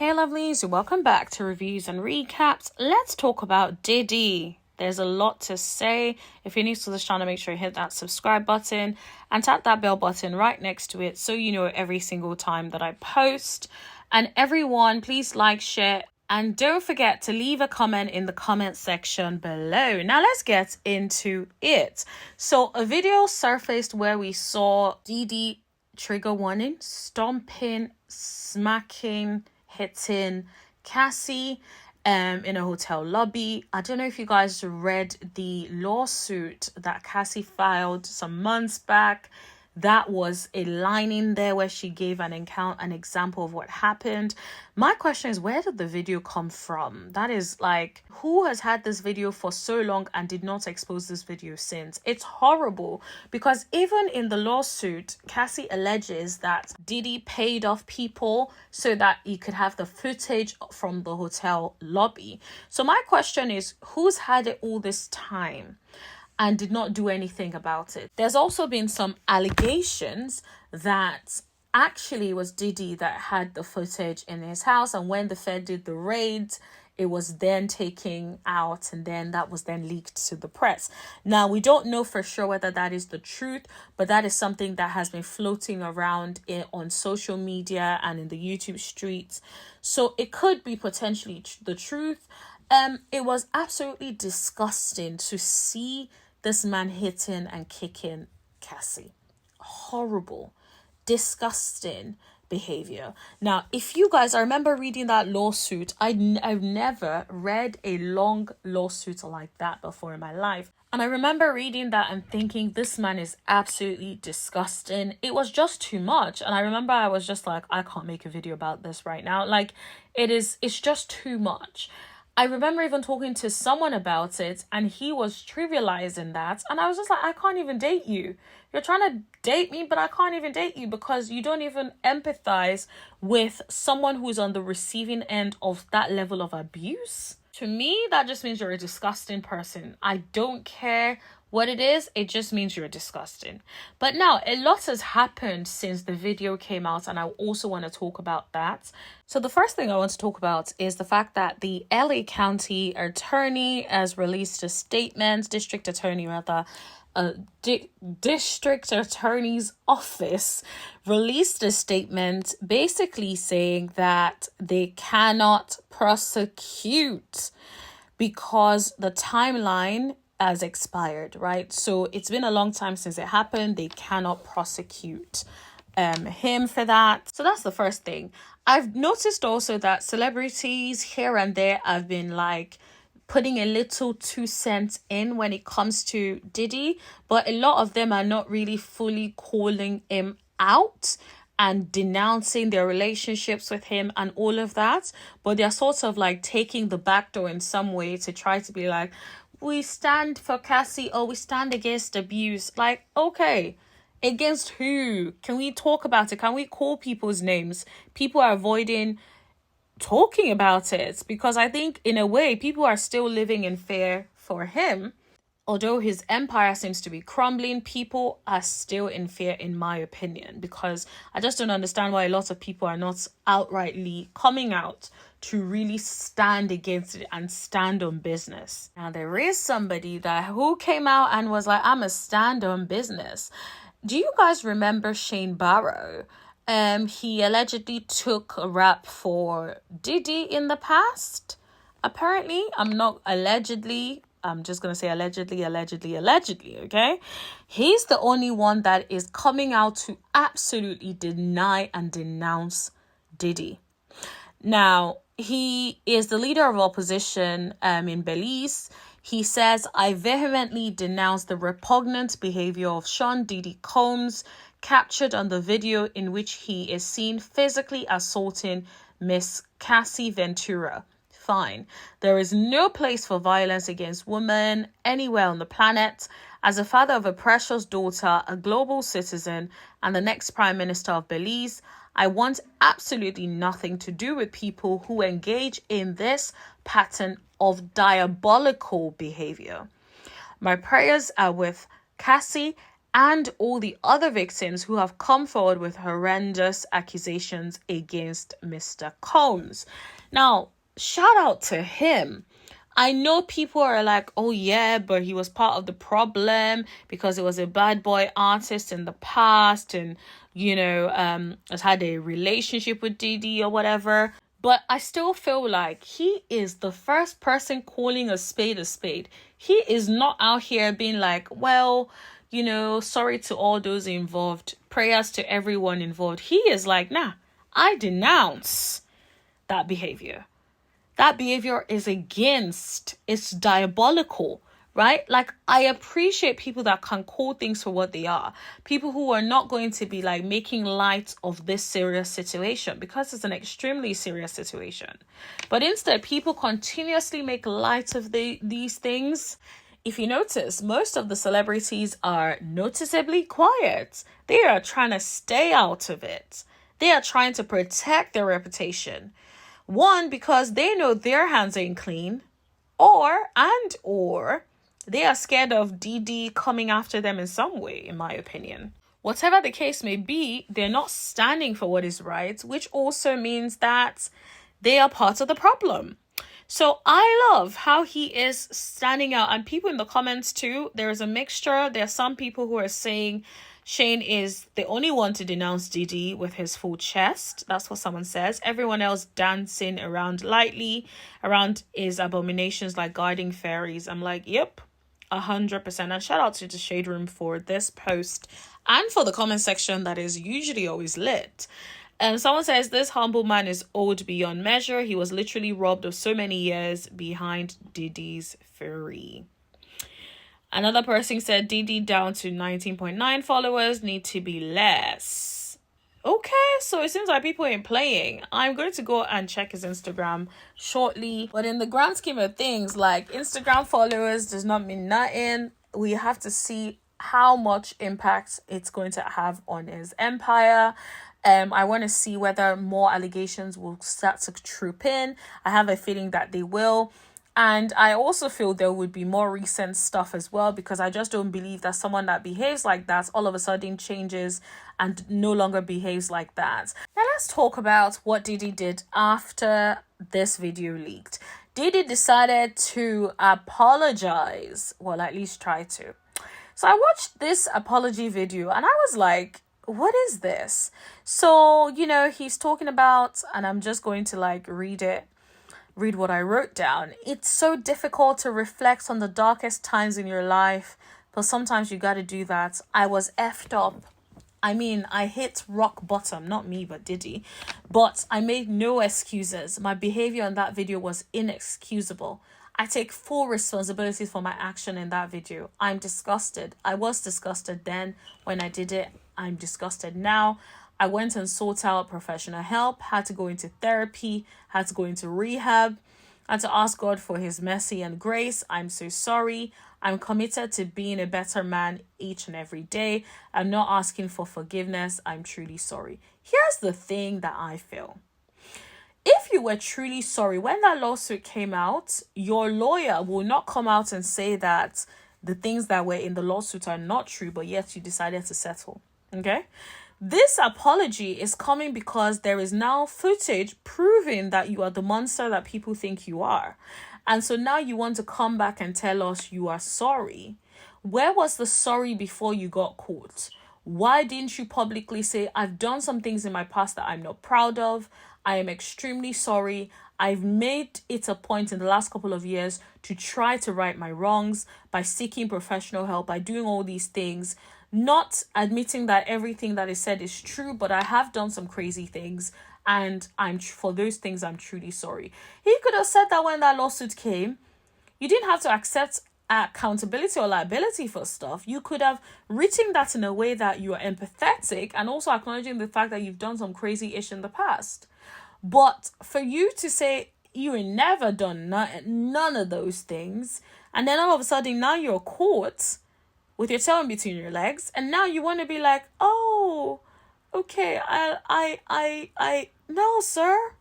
Hey lovelies, welcome back to Reviews and Recaps. Let's talk about Diddy. There's a lot to say. If you're new to this channel, make sure you hit that subscribe button and tap that bell button right next to it so you know every single time that I post. And everyone, please like, share, and don't forget to leave a comment in the comment section below. Now let's get into it. So a video surfaced where we saw Diddy, trigger warning, stomping, smacking, hitting Cassie in a hotel lobby. I don't know if you guys read the lawsuit that Cassie filed some months back. That was a line in there where she gave an example of what happened. My question is, where did the video come from? That is like, who has had this video for so long and did not expose this video since? It's horrible because even in the lawsuit, Cassie alleges that Diddy paid off people so that he could have the footage from the hotel lobby. So my question is, who's had it all this time and did not do anything about it? There's also been some allegations that actually it was Diddy that had the footage in his house, and when the Fed did the raid, it was then taken out and then that was then leaked to the press. Now, we don't know for sure whether that is the truth, but that is something that has been floating around on social media and in the YouTube streets. So it could be potentially the truth. It was absolutely disgusting to see this man hitting and kicking Cassie. Horrible, disgusting behavior. Now, if you guys, I remember reading that lawsuit. I've never read a long lawsuit like that before in my life. And I remember reading that and thinking, this man is absolutely disgusting. It was just too much. And I remember I was just like, I can't make a video about this right now. Like, it's just too much. I remember even talking to someone about it and he was trivializing that. And I was just like, I can't even date you. You're trying to date me, but I can't even date you because you don't even empathize with someone who's on the receiving end of that level of abuse. To me, that just means you're a disgusting person. I don't care what it is, it just means you're disgusting. But now, a lot has happened since the video came out, and I also want to talk about that. So the first thing I want to talk about is the fact that the LA County Attorney has released a statement, District Attorney's Office released a statement basically saying that they cannot prosecute because the timeline has expired, right? So it's been a long time since it happened. They cannot prosecute him for that. So that's the first thing. I've noticed also that celebrities here and there have been like putting a little 2 cents in when it comes to Diddy, but a lot of them are not really fully calling him out and denouncing their relationships with him and all of that, but they're sort of like taking the back door in some way to try to be like, we stand for Cassie or we stand against abuse. Like, okay, against who? Can we talk about it? Can we call people's names? People are avoiding talking about it because I think in a way people are still living in fear for him. Although his empire seems to be crumbling, people are still in fear, in my opinion, because I just don't understand why a lot of people are not outrightly coming out to really stand against it and stand on business. Now, there is somebody who came out and was like, I'm a stand on business. Do you guys remember Shane Barrow? He allegedly took a rap for Diddy in the past. Apparently, I'm just going to say allegedly, okay? He's the only one that is coming out to absolutely deny and denounce Diddy. Now, he is the leader of opposition in Belize. He says, I vehemently denounce the repugnant behavior of Sean Diddy Combs, captured on the video in which he is seen physically assaulting Miss Cassie Ventura. Fine. There is no place for violence against women anywhere on the planet. As a father of a precious daughter, a global citizen, and the next Prime Minister of Belize, I want absolutely nothing to do with people who engage in this pattern of diabolical behavior. My prayers are with Cassie and all the other victims who have come forward with horrendous accusations against Mr. Combs. Now, shout out to him. I know people are like, oh yeah, but he was part of the problem because it was a bad boy artist in the past and, has had a relationship with Diddy or whatever. But I still feel like he is the first person calling a spade a spade. He is not out here being like, well, sorry to all those involved. Prayers to everyone involved. He is like, nah, I denounce that behavior. That behavior is it's diabolical, right? Like, I appreciate people that can call things for what they are. People who are not going to be like making light of this serious situation because it's an extremely serious situation. But instead, people continuously make light of these things. If you notice, most of the celebrities are noticeably quiet. They are trying to stay out of it. They are trying to protect their reputation. One, because they know their hands ain't clean, or they are scared of Diddy coming after them in some way, in my opinion. Whatever the case may be, they're not standing for what is right, which also means that they are part of the problem. So I love how he is standing out, and people in the comments too, there is a mixture. There are some people who are saying Shane is the only one to denounce Diddy with his full chest. That's what someone says. Everyone else dancing around lightly around his abominations like guarding fairies. I'm like, yep, 100%. And shout out to the Shade Room for this post and for the comment section that is usually always lit. Someone says, this humble man is old beyond measure. He was literally robbed of so many years behind Diddy's fury. Another person said, Diddy down to 19.9 followers, need to be less. Okay, so it seems like people ain't playing. I'm going to go and check his Instagram shortly. But in the grand scheme of things, like, Instagram followers does not mean nothing. We have to see how much impact it's going to have on his empire. I want to see whether more allegations will start to troop in. I have a feeling that they will. And I also feel there would be more recent stuff as well, because I just don't believe that someone that behaves like that all of a sudden changes and no longer behaves like that. Now let's talk about what Diddy did after this video leaked. Diddy decided to apologize. Well, at least try to. So I watched this apology video and I was like, what is this? So, he's talking about, and I'm just going to read what I wrote down. It's so difficult to reflect on the darkest times in your life, but sometimes you got to do that. I was effed up. I mean, I hit rock bottom, not me, but Diddy. But I made no excuses. My behavior in that video was inexcusable. I take full responsibility for my action in that video. I'm disgusted. I was disgusted then when I did it. I'm disgusted now. I went and sought out professional help, had to go into therapy, had to go into rehab, and to ask God for his mercy and grace. I'm so sorry. I'm committed to being a better man each and every day. I'm not asking for forgiveness. I'm truly sorry. Here's the thing that I feel. If you were truly sorry, when that lawsuit came out, your lawyer will not come out and say that the things that were in the lawsuit are not true, but yet you decided to settle. Okay? This apology is coming because there is now footage proving that you are the monster that people think you are. And so now you want to come back and tell us you are sorry. Where was the sorry before you got caught? Why didn't you publicly say, I've done some things in my past that I'm not proud of. I am extremely sorry. I've made it a point in the last couple of years to try to right my wrongs by seeking professional help, by doing all these things. Not admitting that everything that is said is true, but I have done some crazy things, and for those things I'm truly sorry. He could have said that when that lawsuit came. You didn't have to accept accountability or liability for stuff. You could have written that in a way that you are empathetic and also acknowledging the fact that you've done some crazy ish in the past. But for you to say you ain't never done none of those things, and then all of a sudden now you're caught with your tail in between your legs, and now you want to be like, oh, okay, no, sir,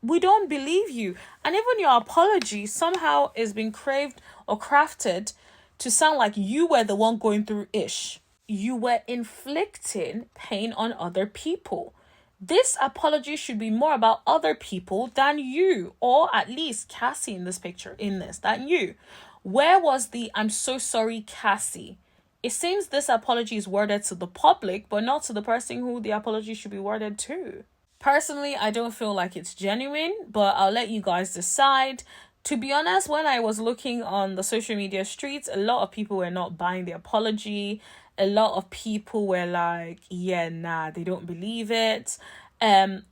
we don't believe you. And even your apology somehow is being craved or crafted to sound like you were the one going through ish. you were inflicting pain on other people. This apology should be more about other people than you, or at least Cassie in this picture, than you. Where was the "I'm so sorry, Cassie"? It seems this apology is worded to the public, but not to the person who the apology should be worded to. Personally, I don't feel like it's genuine, but I'll let you guys decide. To be honest, when I was looking on the social media streets, a lot of people were not buying the apology. A lot of people were like, yeah, nah, they don't believe it.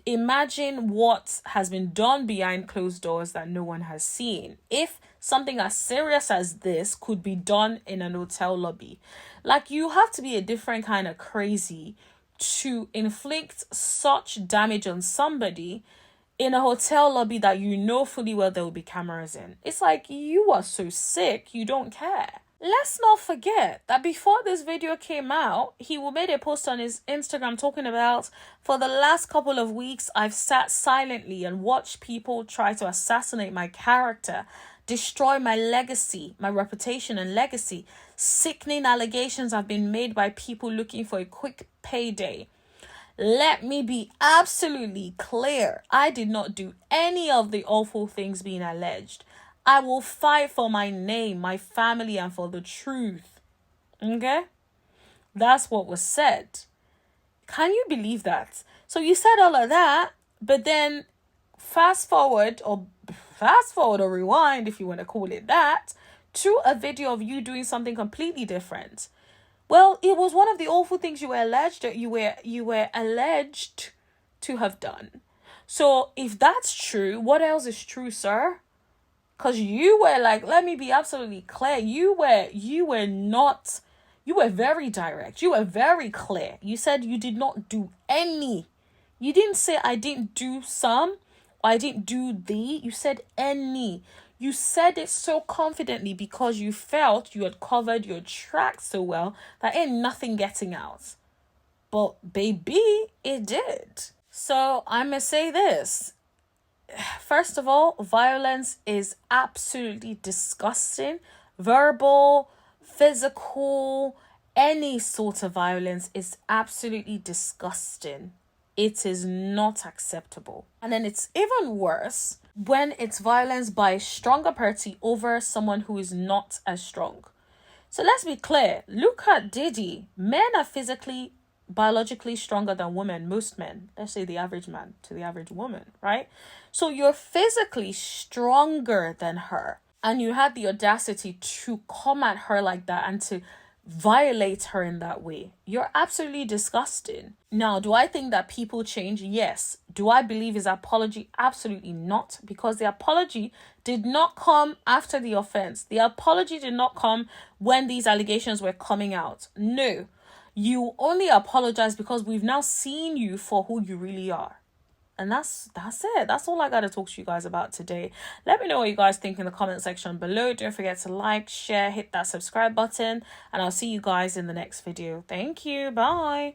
Imagine what has been done behind closed doors that no one has seen. If something as serious as this could be done in an hotel lobby, like, you have to be a different kind of crazy to inflict such damage on somebody in a hotel lobby that you know fully well there will be cameras in. It's like, you are so sick, you don't care. Let's not forget that before this video came out, he made a post on his Instagram talking about, for the last couple of weeks, I've sat silently and watched people try to assassinate my character, destroy my legacy, my reputation and legacy. Sickening allegations have been made by people looking for a quick payday. Let me be absolutely clear. I did not do any of the awful things being alleged. I will fight for my name, my family, and for the truth. Okay? That's what was said. Can you believe that? So you said all of that, but then fast forward or rewind, if you want to call it that, to a video of you doing something completely different. Well, it was one of the awful things you were alleged to have done. So if that's true, what else is true, sir? Because you were like, let me be absolutely clear. You were very direct. You were very clear. You said you did not do any. You didn't say I didn't do some or I didn't do the. You said any. You said it so confidently because you felt you had covered your tracks so well that ain't nothing getting out. But baby, it did. So I'm going to say this. First of all, violence is absolutely disgusting. Verbal, physical, any sort of violence is absolutely disgusting. It is not acceptable. And then it's even worse when it's violence by a stronger party over someone who is not as strong. So let's be clear. Look at Diddy. Men are physically, biologically stronger than women. Most men. Let's say the average man to the average woman, right? So you're physically stronger than her. And you had the audacity to come at her like that and to violate her in that way. You're absolutely disgusting. Now, do I think that people change? Yes. Do I believe his apology? Absolutely not. Because the apology did not come after the offense. The apology did not come when these allegations were coming out. No. You only apologize because we've now seen you for who you really are. And that's it. That's all I got to talk to you guys about today. Let me know what you guys think in the comment section below. Don't forget to like, share, hit that subscribe button. And I'll see you guys in the next video. Thank you. Bye.